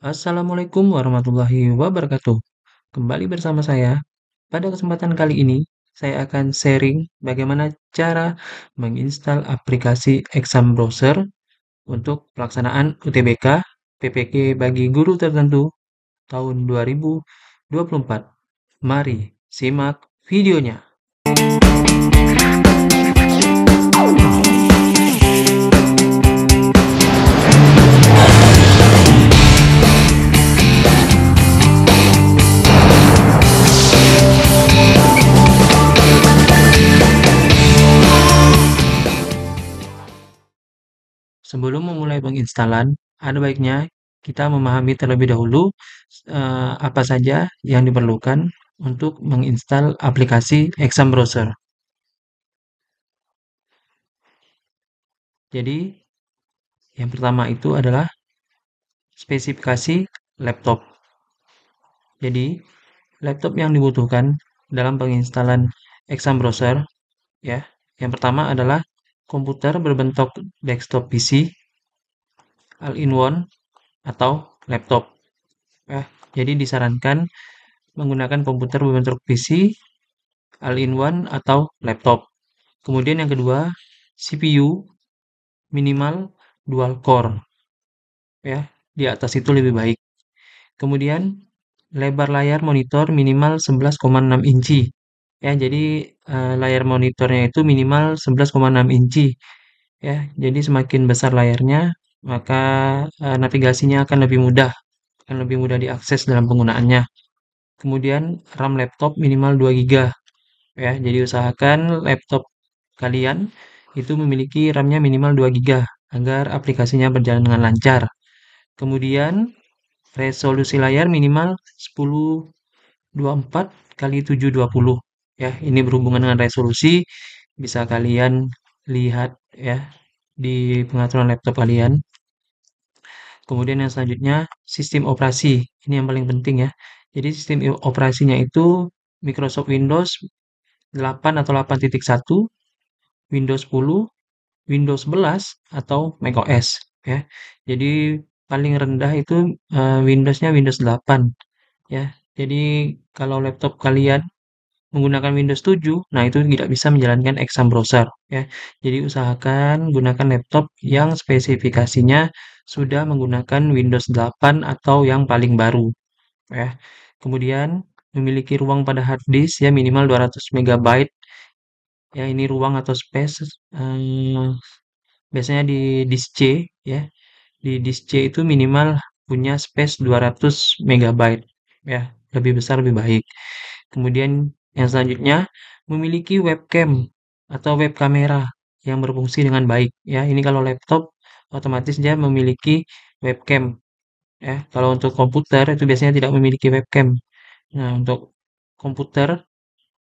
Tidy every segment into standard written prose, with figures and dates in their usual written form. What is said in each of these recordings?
Assalamualaikum warahmatullahi wabarakatuh. Kembali bersama saya. Pada kesempatan kali ini, saya akan sharing bagaimana cara menginstal aplikasi exam browser untuk pelaksanaan UTBK PPK bagi guru tertentu tahun 2024. Mari simak videonya. Sebelum memulai penginstalan, ada baiknya kita memahami terlebih dahulu apa saja yang diperlukan untuk menginstal aplikasi exam browser. Jadi, yang pertama itu adalah spesifikasi laptop. Jadi, laptop yang dibutuhkan dalam penginstalan exam browser ya. Yang pertama adalah komputer berbentuk desktop PC, all-in-one atau laptop ya. Jadi disarankan menggunakan komputer berbentuk PC, all-in-one atau laptop. Kemudian yang kedua, CPU minimal dual core ya. Di atas itu lebih baik. Kemudian lebar layar monitor minimal 11,6 inci. Ya, jadi layar monitornya itu minimal 11,6 inci. Ya, jadi semakin besar layarnya, maka navigasinya akan lebih mudah diakses dalam penggunaannya. Kemudian RAM laptop minimal 2 GB. Ya, jadi usahakan laptop kalian itu memiliki RAM-nya minimal 2 GB agar aplikasinya berjalan dengan lancar. Kemudian resolusi layar minimal 1024 kali 720 ya. Ini berhubungan dengan resolusi, bisa kalian lihat ya di pengaturan laptop kalian. Kemudian yang selanjutnya sistem operasi. Ini yang paling penting ya. Jadi sistem operasinya itu Microsoft Windows 8 atau 8.1, Windows 10, Windows 11 atau macOS ya. Jadi paling rendah itu Windowsnya Windows 8 ya. Jadi kalau laptop kalian menggunakan Windows 7, nah itu tidak bisa menjalankan exam browser ya. Jadi usahakan gunakan laptop yang spesifikasinya sudah menggunakan Windows 8 atau yang paling baru ya. Kemudian memiliki ruang pada hard disk ya minimal 200 MB ya, ini ruang atau space biasanya di disk C ya. Di disk C itu minimal punya space 200 MB ya, lebih besar lebih baik. Kemudian yang selanjutnya memiliki webcam atau web kamera yang berfungsi dengan baik ya. Ini kalau laptop otomatis dia memiliki webcam ya. Kalau untuk komputer itu biasanya tidak memiliki webcam. Nah, untuk komputer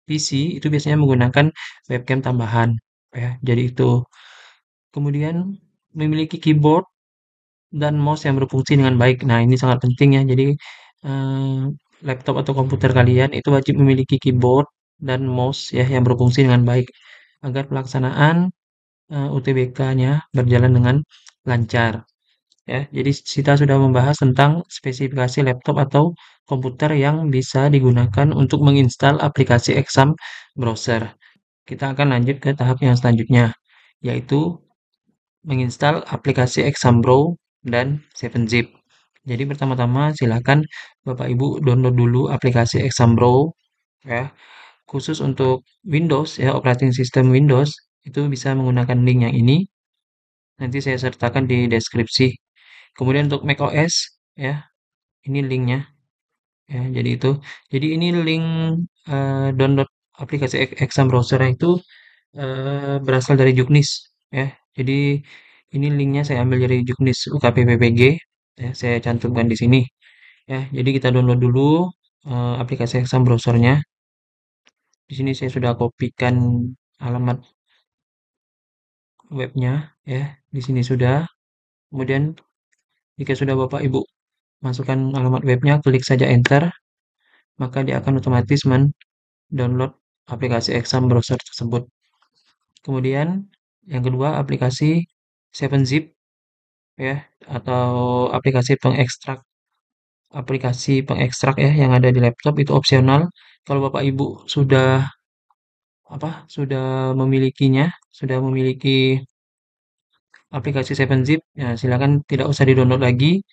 PC itu biasanya menggunakan webcam tambahan ya. Jadi itu. Kemudian memiliki keyboard dan mouse yang berfungsi dengan baik. Nah, ini sangat penting ya. Jadi eh, laptop atau komputer kalian itu wajib memiliki keyboard dan mouse ya yang berfungsi dengan baik agar pelaksanaan UTBK-nya berjalan dengan lancar ya. Jadi kita sudah membahas tentang spesifikasi laptop atau komputer yang bisa digunakan untuk menginstal aplikasi exam browser. Kita akan lanjut ke tahap yang selanjutnya, yaitu menginstal aplikasi Exambro dan 7zip. Jadi pertama-tama silakan Bapak Ibu download dulu aplikasi Exambro ya. Khusus untuk Windows ya, operating system Windows itu bisa menggunakan link yang ini. Nanti saya sertakan di deskripsi. Kemudian untuk macOS ya, ini linknya ya. Jadi itu. Jadi ini link download aplikasi Exam Browser itu berasal dari Juknis ya. Jadi ini linknya saya ambil dari Juknis UKPPPG ya, saya cantumkan di sini ya. Jadi kita download dulu aplikasi exam browsernya. Di sini saya sudah kopikan alamat webnya ya. Di sini sudah. Kemudian jika sudah Bapak Ibu masukkan alamat webnya, klik saja enter, maka dia akan otomatis mendownload aplikasi exam browser tersebut. Kemudian yang kedua aplikasi 7zip ya, atau aplikasi pengekstrak aplikasi pengekstrak ya yang ada di laptop itu opsional. Kalau Bapak Ibu sudah memilikinya, sudah memiliki aplikasi 7-Zip, ya silakan tidak usah di-download lagi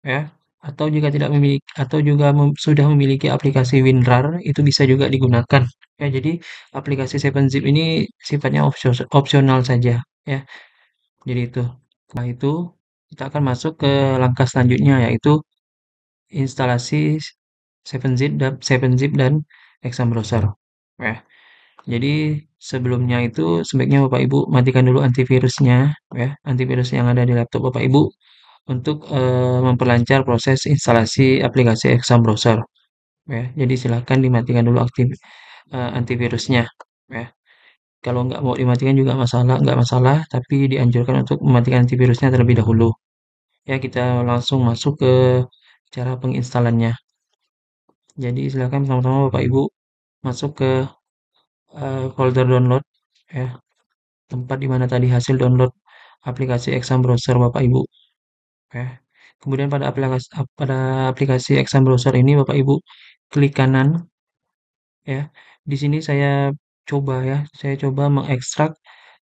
ya. Atau jika tidak memiliki atau juga sudah memiliki aplikasi WinRAR itu bisa juga digunakan. Ya, jadi aplikasi 7-Zip ini sifatnya opsional saja ya. Jadi itu. Setelah itu kita akan masuk ke langkah selanjutnya yaitu instalasi 7-Zip dan Exam Browser. Ya. Jadi sebelumnya itu sebaiknya Bapak Ibu matikan dulu antivirusnya ya, antivirus yang ada di laptop Bapak Ibu untuk memperlancar proses instalasi aplikasi Exam Browser ya. Jadi silakan dimatikan dulu antivirusnya ya. Kalau nggak mau dimatikan juga nggak masalah, tapi dianjurkan untuk mematikan antivirusnya terlebih dahulu. Ya, kita langsung masuk ke cara penginstalannya. Jadi silakan sama-sama Bapak Ibu masuk ke folder download ya, tempat di mana tadi hasil download aplikasi Exam Browser Bapak Ibu ya. Kemudian pada aplikasi Exam Browser ini Bapak Ibu klik kanan ya. Di sini saya coba mengekstrak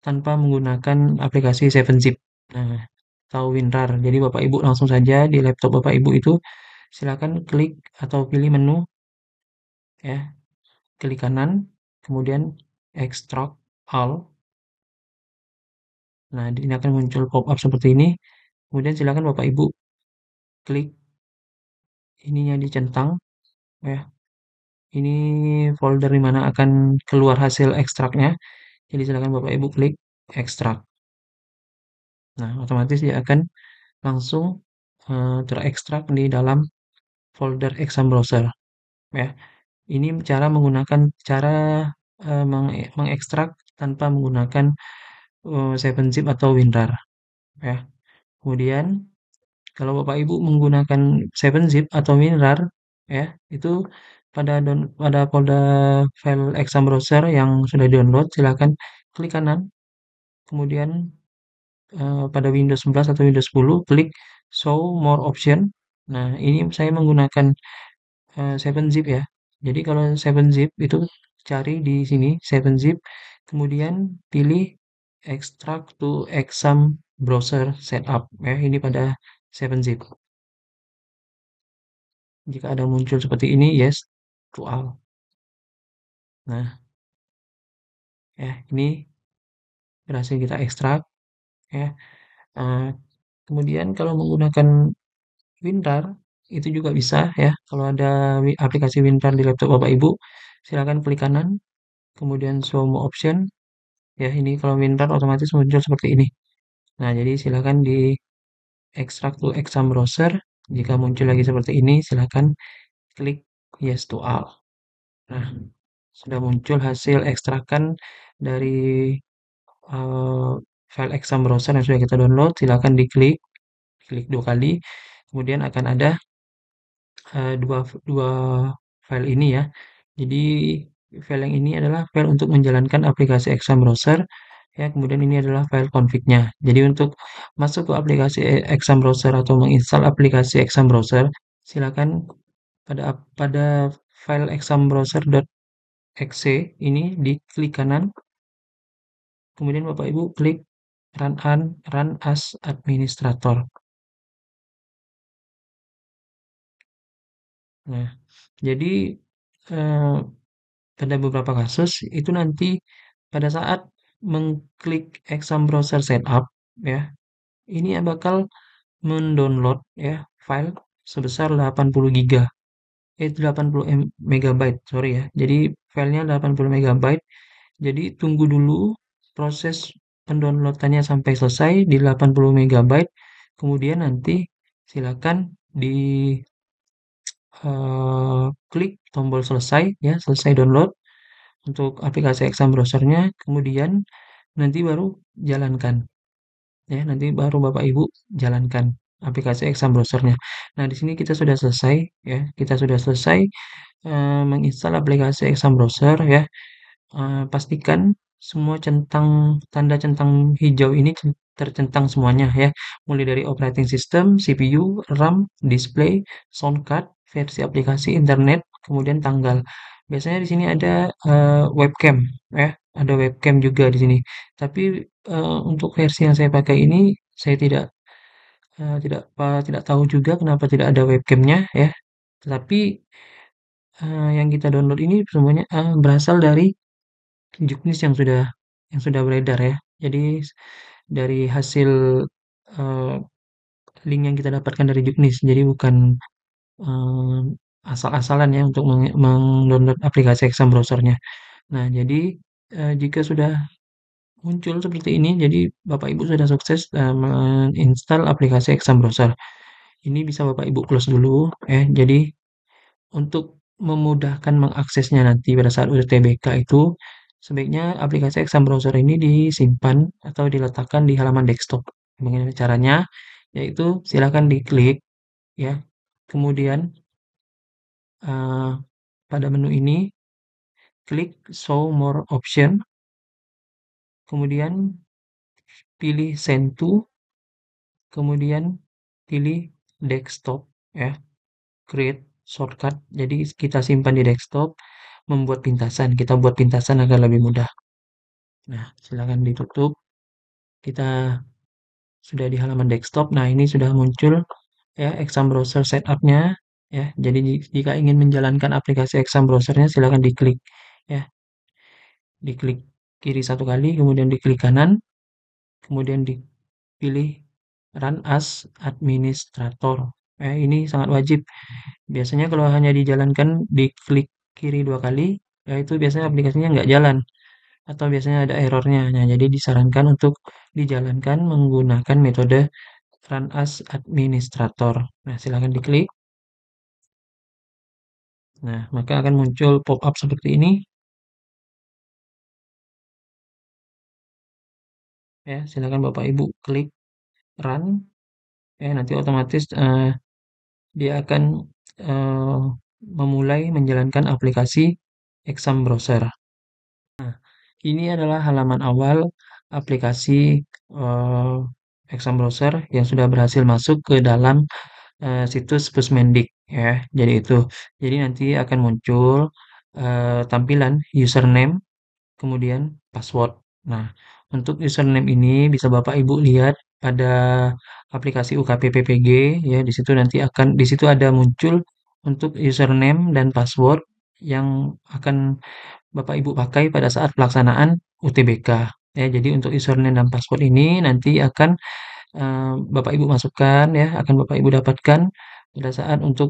tanpa menggunakan aplikasi 7-Zip. Nah, atau WinRAR. Jadi Bapak Ibu langsung saja di laptop Bapak Ibu itu silakan klik atau pilih menu ya, klik kanan, kemudian extract all. Nah, ini akan muncul pop-up seperti ini. Kemudian silakan Bapak Ibu klik ininya dicentang ya. Ini folder di mana akan keluar hasil ekstraknya. Jadi silakan Bapak Ibu klik ekstrak. Nah, otomatis dia akan langsung terekstrak di dalam folder Exam Browser ya. Ini cara mengekstrak tanpa menggunakan 7-Zip atau WinRAR ya. Kemudian kalau Bapak Ibu menggunakan 7-Zip atau WinRAR ya, itu pada folder file Exam Browser yang sudah download silakan klik kanan, kemudian pada Windows 11 atau Windows 10 klik Show More Option. Nah, ini saya menggunakan 7-Zip ya. Jadi kalau 7-Zip itu cari di sini 7-Zip, kemudian pilih Extract to Exam Browser Setup ya. Ini pada 7-Zip. Jika ada muncul seperti ini, yes to all. Nah, ya ini berhasil kita ekstrak ya. Eh, Kemudian kalau menggunakan WinRAR itu juga bisa ya. Kalau ada aplikasi WinRAR di laptop Bapak Ibu, silakan klik kanan, kemudian show more option. Ya, ini kalau WinRAR otomatis muncul seperti ini. Nah, jadi silakan di extract to exam browser. Jika muncul lagi seperti ini, silakan klik yes to all. Nah, sudah muncul hasil ekstrakan dari eh, file exam browser yang sudah kita download. Silakan klik 2 kali. Kemudian akan ada dua dua file ini ya. Jadi file yang ini adalah file untuk menjalankan aplikasi Exam Browser ya. Kemudian ini adalah file config-nya. Jadi untuk masuk ke aplikasi Exam Browser atau menginstal aplikasi Exam Browser, silakan pada file exambrowser.exe ini diklik kanan, kemudian Bapak Ibu klik run as administrator. Nah, jadi eh, pada beberapa kasus itu nanti pada saat mengklik exam browser setup ya, ini bakal mendownload ya file sebesar 80 giga 80 megabyte, sorry ya. Jadi filenya 80 megabyte. Jadi tunggu dulu proses pendownloadannya sampai selesai di 80 megabyte. Kemudian nanti silakan di klik tombol selesai ya, selesai download untuk aplikasi exam browsernya, kemudian nanti baru jalankan ya, nanti baru Bapak Ibu jalankan aplikasi exam browsernya. Nah, di sini kita sudah selesai ya, kita sudah selesai menginstal aplikasi exam browser ya. Pastikan semua tanda centang hijau ini tercentang semuanya ya, mulai dari operating system, CPU, RAM, display, sound card, versi aplikasi, internet, kemudian tanggal. Biasanya di sini ada webcam ya, ada webcam juga di sini. Tapi untuk versi yang saya pakai ini saya tidak tahu juga kenapa tidak ada webcamnya ya. Tetapi yang kita download ini semuanya berasal dari juknis yang sudah beredar ya. Jadi dari hasil eh, link yang kita dapatkan dari juknis. Jadi bukan eh, asal-asalan ya untuk mendownload aplikasi Exam browsernya. Nah, jadi jika sudah muncul seperti ini, jadi Bapak Ibu sudah sukses menginstal aplikasi Exam browser. Ini bisa Bapak Ibu close dulu ya. Jadi untuk memudahkan mengaksesnya nanti pada saat UTBK itu, sebaiknya aplikasi Exam Browser ini disimpan atau diletakkan di halaman desktop. Bagaimana caranya? Yaitu silakan diklik ya. Kemudian eh, pada menu ini klik Show More Option, kemudian pilih Send to, kemudian pilih Desktop ya. Create shortcut. Jadi kita simpan di desktop, membuat pintasan. Kita buat pintasan agar lebih mudah. Nah, silakan ditutup. Kita sudah di halaman desktop. Nah, ini sudah muncul ya Exam Browser setup-nya ya. Jadi jika ingin menjalankan aplikasi Exam Browser-nya silakan diklik ya. Diklik kiri satu kali, kemudian diklik kanan, kemudian dipilih Run as Administrator. Ini sangat wajib. Biasanya kalau hanya dijalankan diklik kiri dua kali, ya itu biasanya aplikasinya nggak jalan atau biasanya ada errornya. Nah, jadi disarankan untuk dijalankan menggunakan metode Run as Administrator. Nah, silakan diklik. Nah, maka akan muncul pop-up seperti ini. Ya, silakan Bapak Ibu klik Run. Ya, nanti otomatis dia akan eh, memulai menjalankan aplikasi Exam Browser. Ini adalah halaman awal aplikasi eh, Exam Browser yang sudah berhasil masuk ke dalam situs Pusmendik ya. Jadi itu. Jadi nanti akan muncul tampilan username kemudian password. Nah, untuk username ini bisa Bapak Ibu lihat pada aplikasi UKPPPG ya. Di situ ada muncul untuk username dan password yang akan Bapak Ibu pakai pada saat pelaksanaan UTBK. Ya, jadi untuk username dan password ini nanti akan Bapak Ibu masukkan ya, akan Bapak Ibu dapatkan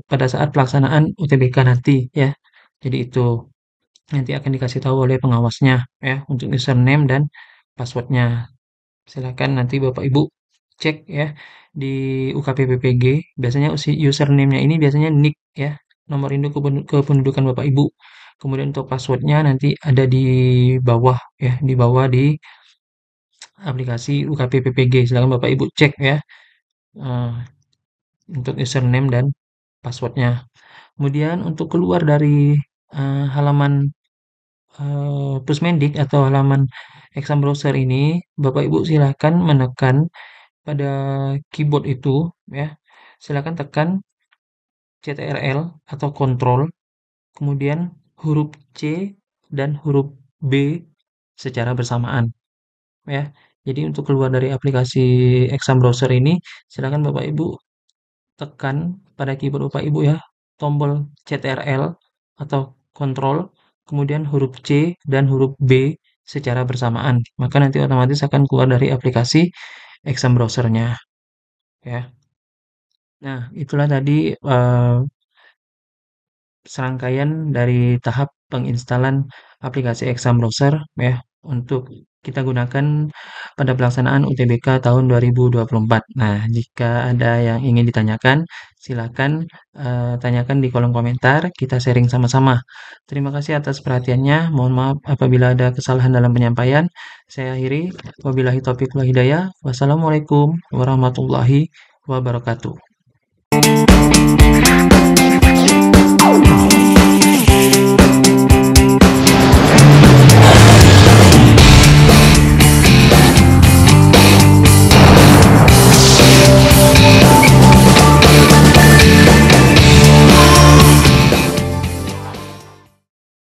pada saat pelaksanaan UTBK nanti ya. Jadi itu nanti akan dikasih tahu oleh pengawasnya ya untuk username dan passwordnya. Silakan nanti Bapak Ibu cek ya di UKPPPG. Biasanya username-nya ini biasanya nick ya, nomor induk kependudukan Bapak Ibu. Kemudian untuk passwordnya nanti ada di bawah ya, di bawah di aplikasi UKPPPG. Silakan Bapak Ibu cek ya eh, untuk username dan passwordnya. Kemudian untuk keluar dari halaman Pusmendik atau halaman Exam Browser ini, Bapak Ibu silakan menekan pada keyboard itu ya. Silakan tekan CTRL atau Control, kemudian huruf C dan huruf B secara bersamaan ya. Jadi untuk keluar dari aplikasi Exam Browser ini, silakan Bapak Ibu tekan pada keyboard Bapak Ibu ya, tombol CTRL atau Control, kemudian huruf C dan huruf B secara bersamaan. Maka nanti otomatis akan keluar dari aplikasi Exam Browser-nya ya. Nah, itulah tadi serangkaian dari tahap penginstalan aplikasi Exam Browser ya untuk kita gunakan pada pelaksanaan UTBK tahun 2024. Nah, jika ada yang ingin ditanyakan, silakan tanyakan di kolom komentar, kita sharing sama-sama. Terima kasih atas perhatiannya. Mohon maaf apabila ada kesalahan dalam penyampaian. Saya akhiri. Wabillahi taufiq wal hidayah. Wassalamualaikum warahmatullahi wabarakatuh.